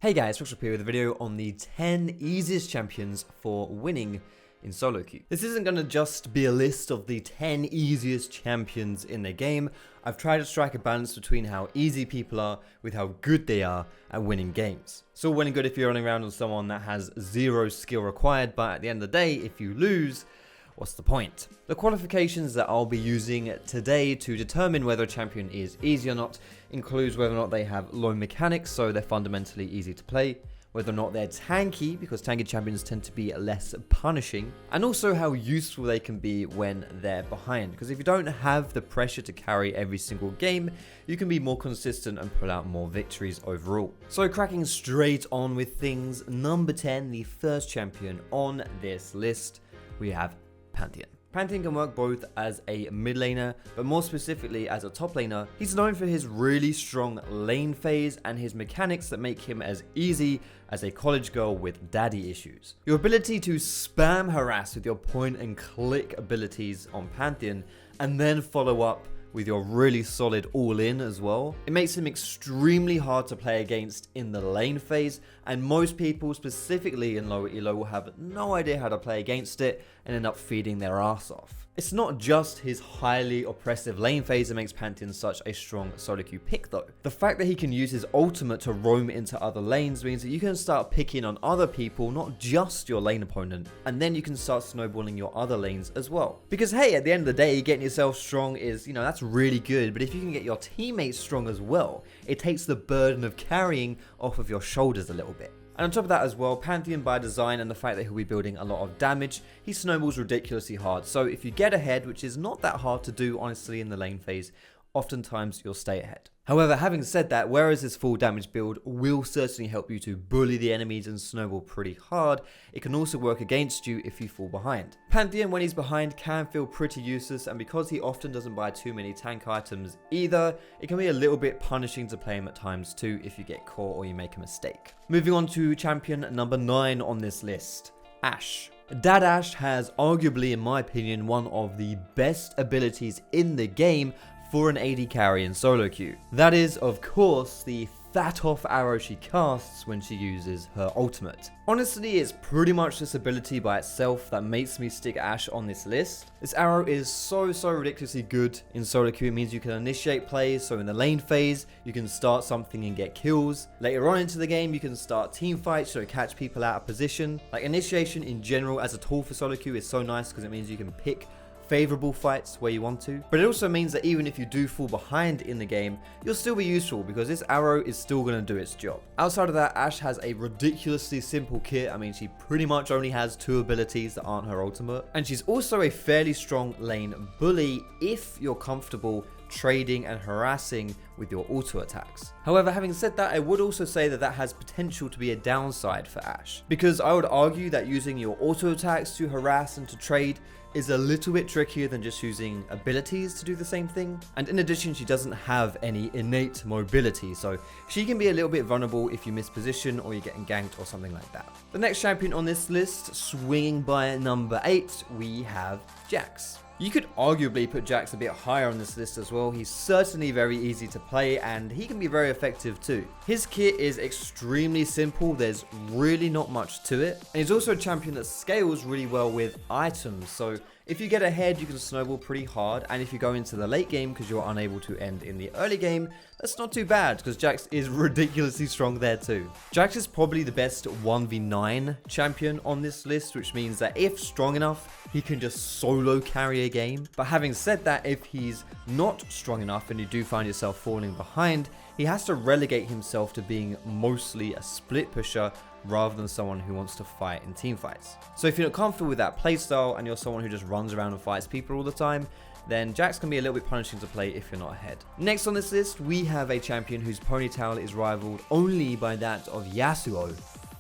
Hey guys, Foxdrop here with a video on the 10 easiest champions for winning in solo queue. This isn't going to just be a list of the 10 easiest champions in the game. I've tried to strike a balance between how easy people are with how good they are at winning games. It's all well and good if you're running around on someone that has zero skill required, but at the end of the day, if you lose, what's the point? The qualifications that I'll be using today to determine whether a champion is easy or not includes whether or not they have low mechanics, so they're fundamentally easy to play, whether or not they're tanky, because tanky champions tend to be less punishing, and also how useful they can be when they're behind, because if you don't have the pressure to carry every single game, you can be more consistent and pull out more victories overall. So cracking straight on with things, number 10, the first champion on this list, we have Pantheon. Pantheon can work both as a mid laner, but more specifically as a top laner. He's known for his really strong lane phase and his mechanics that make him as easy as a college girl with daddy issues. Your ability to spam harass with your point and click abilities on Pantheon and then follow up with your really solid all-in as well. It makes him extremely hard to play against in the lane phase, and most people, specifically in lower elo, will have no idea how to play against it and end up feeding their ass off. It's not just his highly oppressive lane phase that makes Pantheon such a strong solo queue pick though. The fact that he can use his ultimate to roam into other lanes means that you can start picking on other people, not just your lane opponent, and then you can start snowballing your other lanes as well. Because hey, at the end of the day, getting yourself strong is, that's really good, but if you can get your teammates strong as well, it takes the burden of carrying off of your shoulders a little bit. And on top of that as well, Pantheon by design and the fact that he'll be building a lot of damage, he snowballs ridiculously hard. So if you get ahead, which is not that hard to do honestly in the lane phase, oftentimes you'll stay ahead. However, having said that, whereas this full damage build will certainly help you to bully the enemies and snowball pretty hard, it can also work against you if you fall behind. Pantheon, when he's behind, can feel pretty useless, and because he often doesn't buy too many tank items either, it can be a little bit punishing to play him at times too if you get caught or you make a mistake. Moving on to champion number 9 on this list, Ashe. Dad Ashe has arguably, in my opinion, one of the best abilities in the game for an AD carry in solo queue. That is, of course, the fat off arrow she casts when she uses her ultimate. Honestly, it's pretty much this ability by itself that makes me stick Ashe on this list. This arrow is so ridiculously good in solo queue. It means you can initiate plays, so in the lane phase, you can start something and get kills. Later on into the game, you can start team fights, so catch people out of position. Like, initiation in general as a tool for solo queue is so nice because it means you can pick favorable fights where you want to, but it also means that even if you do fall behind in the game, you'll still be useful because this arrow is still going to do its job. Outside of that, Ashe has a ridiculously simple kit. I mean, she pretty much only has 2 abilities that aren't her ultimate, and she's also a fairly strong lane bully if you're comfortable trading and harassing with your auto attacks. However, having said that, I would also say that has potential to be a downside for Ashe, because I would argue that using your auto attacks to harass and to trade is a little bit trickier than just using abilities to do the same thing. And in addition, she doesn't have any innate mobility, so she can be a little bit vulnerable if you miss position or you're getting ganked or something like that. The next champion on this list, swinging by number 8, we have Jax. You could arguably put Jax a bit higher on this list as well. He's certainly very easy to play and he can be very effective too. His kit is extremely simple, there's really not much to it. And he's also a champion that scales really well with items, so if you get ahead, you can snowball pretty hard, and if you go into the late game because you're unable to end in the early game, that's not too bad because Jax is ridiculously strong there too. Jax is probably the best 1v9 champion on this list, which means that if strong enough, he can just solo carry a game. But having said that, if he's not strong enough and you do find yourself falling behind, he has to relegate himself to being mostly a split pusher rather than someone who wants to fight in team fights. So if you're not comfortable with that playstyle and you're someone who just runs around and fights people all the time, then Jax can be a little bit punishing to play if you're not ahead. Next on this list, we have a champion whose ponytail is rivaled only by that of Yasuo,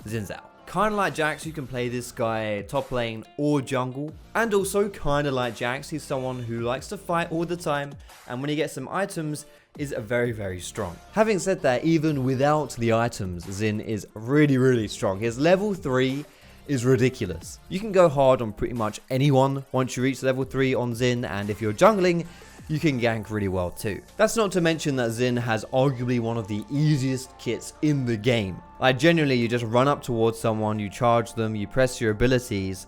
Xin Zhao. Kind of like Jax, you can play this guy top lane or jungle. And also kind of like Jax, he's someone who likes to fight all the time, and when he gets some items, is very strong. Having said that, even without the items, Xin is really strong. His level 3 is ridiculous. You can go hard on pretty much anyone once you reach level 3 on Xin, and if you're jungling, you can gank really well too. That's not to mention that Xin has arguably one of the easiest kits in the game. Like genuinely, you just run up towards someone, you charge them, you press your abilities,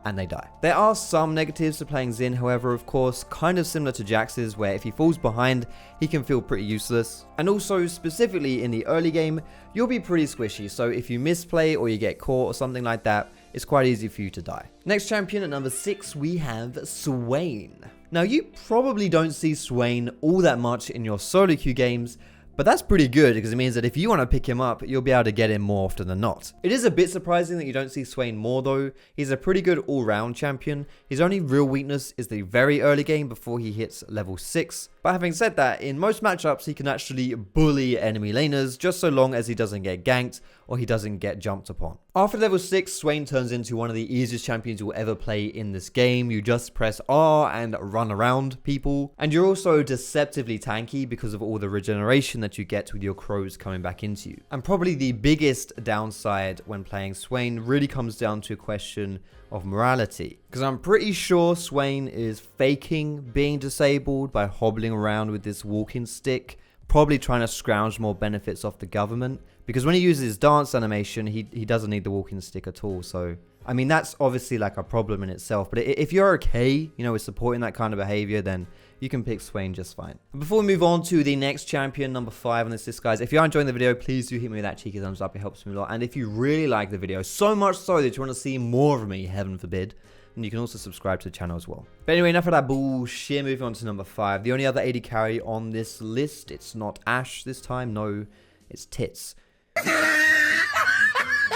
and they die. There are some negatives to playing Xin, however, of course, kind of similar to Jax's, where if he falls behind, he can feel pretty useless. And also, specifically in the early game, you'll be pretty squishy, so if you misplay or you get caught or something like that, it's quite easy for you to die. Next champion at number 6, we have Swain. Now, you probably don't see Swain all that much in your solo queue games, but that's pretty good because it means that if you want to pick him up, you'll be able to get him more often than not. It is a bit surprising that you don't see Swain more though. He's a pretty good all-round champion. His only real weakness is the very early game before he hits level 6. But having said that, in most matchups, he can actually bully enemy laners just so long as he doesn't get ganked or he doesn't get jumped upon. After level 6, Swain turns into one of the easiest champions you'll ever play in this game. You just press R and run around people. And you're also deceptively tanky because of all the regeneration that you get with your crows coming back into you. And probably the biggest downside when playing Swain really comes down to a question of morality. Because I'm pretty sure Swain is faking being disabled by hobbling around with this walking stick, probably trying to scrounge more benefits off the government. Because when he uses his dance animation, he doesn't need the walking stick at all. So, I mean, that's obviously like a problem in itself. But if you're okay, you know, with supporting that kind of behavior, then you can pick Swain just fine. And before we move on to the next champion, number 5 on this list, guys, if you are enjoying the video, please do hit me with that cheeky thumbs up. It helps me a lot. And if you really like the video, so much so that you want to see more of me, heaven forbid, then you can also subscribe to the channel as well. But anyway, enough of that bullshit. Moving on to number 5. The only other AD carry on this list, it's not Ashe this time. No, it's Tits.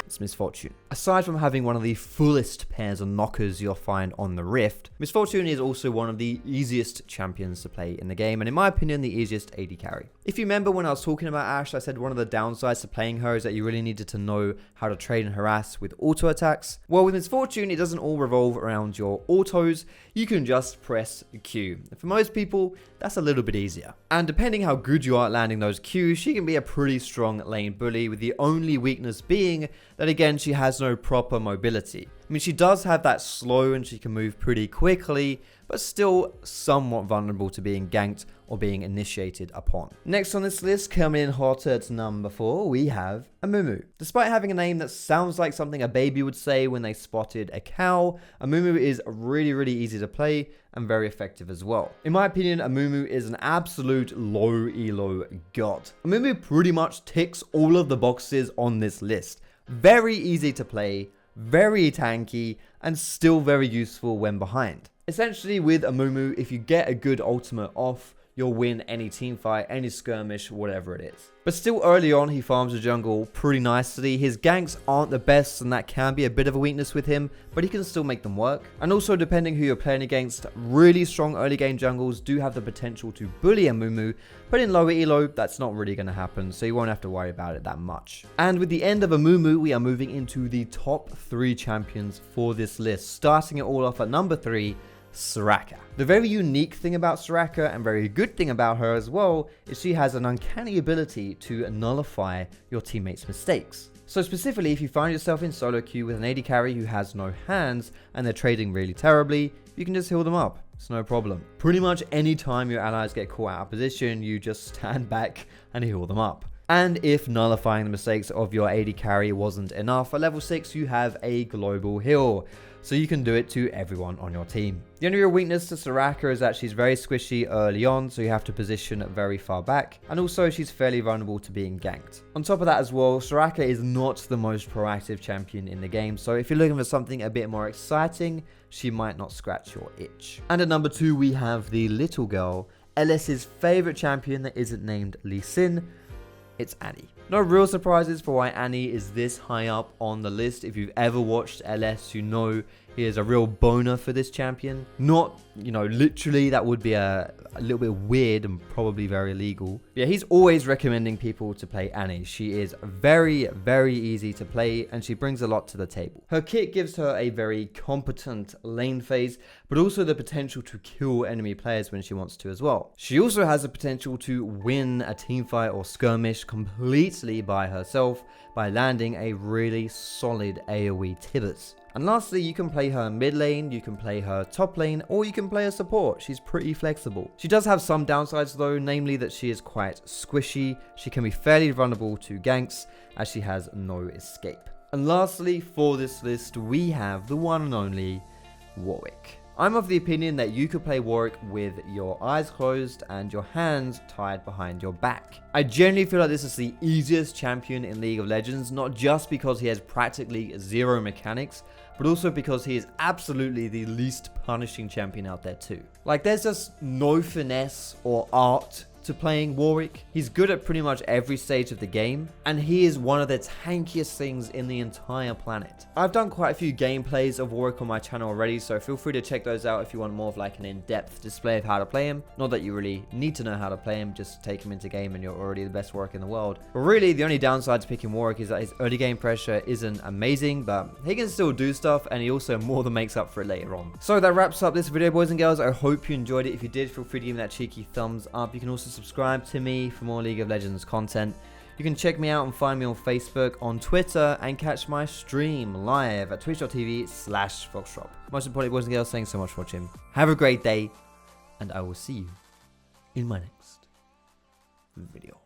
It's Misfortune. Aside from having one of the fullest pairs of knockers you'll find on the Rift, Misfortune is also one of the easiest champions to play in the game, and in my opinion, the easiest AD carry. If you remember when I was talking about Ashe, I said one of the downsides to playing her is that you really needed to know how to trade and harass with auto attacks. Well, with Misfortune, it doesn't all revolve around your autos. You can just press Q. For most people, that's a little bit easier. And depending how good you are at landing those Qs, she can be a pretty strong lane bully, with the only weakness being that again, she has no proper mobility. I mean, she does have that slow and she can move pretty quickly, but still somewhat vulnerable to being ganked or being initiated upon. Next on this list, coming in hot at number 4, we have Amumu. Despite having a name that sounds like something a baby would say when they spotted a cow, Amumu is really easy to play and very effective as well. In my opinion, Amumu is an absolute low elo god. Amumu pretty much ticks all of the boxes on this list. Very easy to play, very tanky, and still very useful when behind. Essentially with Amumu, if you get a good ultimate off, you'll win any teamfight, any skirmish, whatever it is. But still early on, he farms the jungle pretty nicely. His ganks aren't the best, and that can be a bit of a weakness with him, but he can still make them work. And also, depending who you're playing against, really strong early game jungles do have the potential to bully Amumu, but in lower elo, that's not really going to happen, so you won't have to worry about it that much. And with the end of Amumu, we are moving into the top 3 champions for this list, starting it all off at number 3, Soraka. The very unique thing about Soraka, and very good thing about her as well, is she has an uncanny ability to nullify your teammates' mistakes. So specifically, if you find yourself in solo queue with an AD carry who has no hands and they're trading really terribly, you can just heal them up. It's no problem. Pretty much any time your allies get caught out of position, you just stand back and heal them up. And if nullifying the mistakes of your AD carry wasn't enough, at level 6 you have a global heal, so you can do it to everyone on your team. The only real weakness to Soraka is that she's very squishy early on, so you have to position very far back, and also she's fairly vulnerable to being ganked. On top of that as well, Soraka is not the most proactive champion in the game, so if you're looking for something a bit more exciting, she might not scratch your itch. And at number 2 we have the little girl, LS's favorite champion that isn't named Lee Sin. It's Annie. No real surprises for why Annie is this high up on the list. If you've ever watched LS, you know he is a real boner for this champion. Not, you know, literally, that would be a little bit weird and probably very illegal. But yeah, he's always recommending people to play Annie. She is very easy to play and she brings a lot to the table. Her kit gives her a very competent lane phase, but also the potential to kill enemy players when she wants to as well. She also has the potential to win a teamfight or skirmish completely by herself by landing a really solid AoE Tibbers. And lastly, you can play her mid lane, you can play her top lane, or you can play her support. She's pretty flexible. She does have some downsides though, namely that she is quite squishy. She can be fairly vulnerable to ganks as she has no escape. And lastly, for this list, we have the one and only Warwick. I'm of the opinion that you could play Warwick with your eyes closed and your hands tied behind your back. I genuinely feel like this is the easiest champion in League of Legends, not just because he has practically zero mechanics, but also because he is absolutely the least punishing champion out there too. Like, there's just no finesse or art to playing Warwick. He's good at pretty much every stage of the game, and he is one of the tankiest things in the entire planet. I've done quite a few gameplays of Warwick on my channel already, so feel free to check those out if you want more of like an in-depth display of how to play him. Not that you really need to know how to play him, just take him into game and you're already the best Warwick in the world. But really, the only downside to picking Warwick is that his early game pressure isn't amazing, but he can still do stuff, and he also more than makes up for it later on. So that wraps up this video, boys and girls. I hope you enjoyed it. If you did, feel free to give me that cheeky thumbs up. You can also subscribe to me for more League of Legends content. You can check me out and find me on Facebook, on Twitter, and catch my stream live at twitch.tv/Foxdrop. Most importantly, boys and girls, thanks so much for watching. Have a great day, and I will see you in my next video.